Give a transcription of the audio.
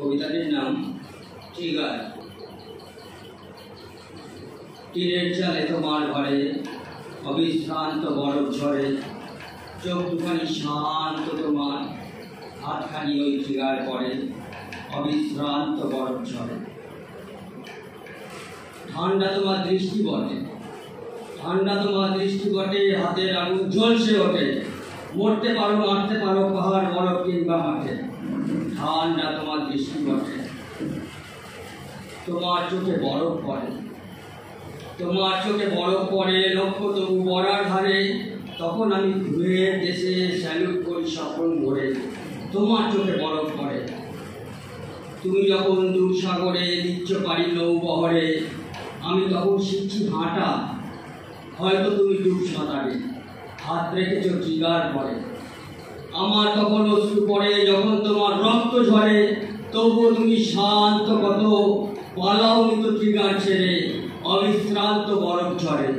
কবিতাটির নাম ট্রিগার। টিনের চালে তোমার ঘরে অবিশ্রান্ত বরফ ঝরে, চোখ দুখানি শান্ত তোমার, হাতখানি ওই ট্রিগার পরে অবিশ্রান্ত বরফ ঝরে। ঠান্ডা তোমার দৃষ্টি বটে, ঠান্ডা তোমার দৃষ্টি বটে, হাতের আগুন জ্বলছে ওঠে, মরতে পারো মারতে পারো পাহাড় বরফ কিংবা মাঠে। ঠান্ডা তোমার দৃষ্টি বটে, তোমার চোখে বরফ পড়ে, তোমার চোখে বরফ পড়ে, লক্ষ্য তবু বরার ধারে। তখন আমি ঘুরে দেশে স্যালুট করি স্বপ্ন ভরে, তোমার চোখে বরফ পড়ে। তুমি যখন দূর সাগরে দিচ্ছ পারি নৌবহরে, আমি তখন শিখছি হাঁটা, হয়তো তুমি ডুব সাঁতারে হাত রেখেছ ট্রিগার পরে। আমার তখন অশ্রু পড়ে, যখন তোমার রক্ত ঝরে, তবুও তুমি শান্ত কত, পালাও নি তো ট্রিগার ছেড়ে, অবিশ্রান্ত বরফ ঝরে।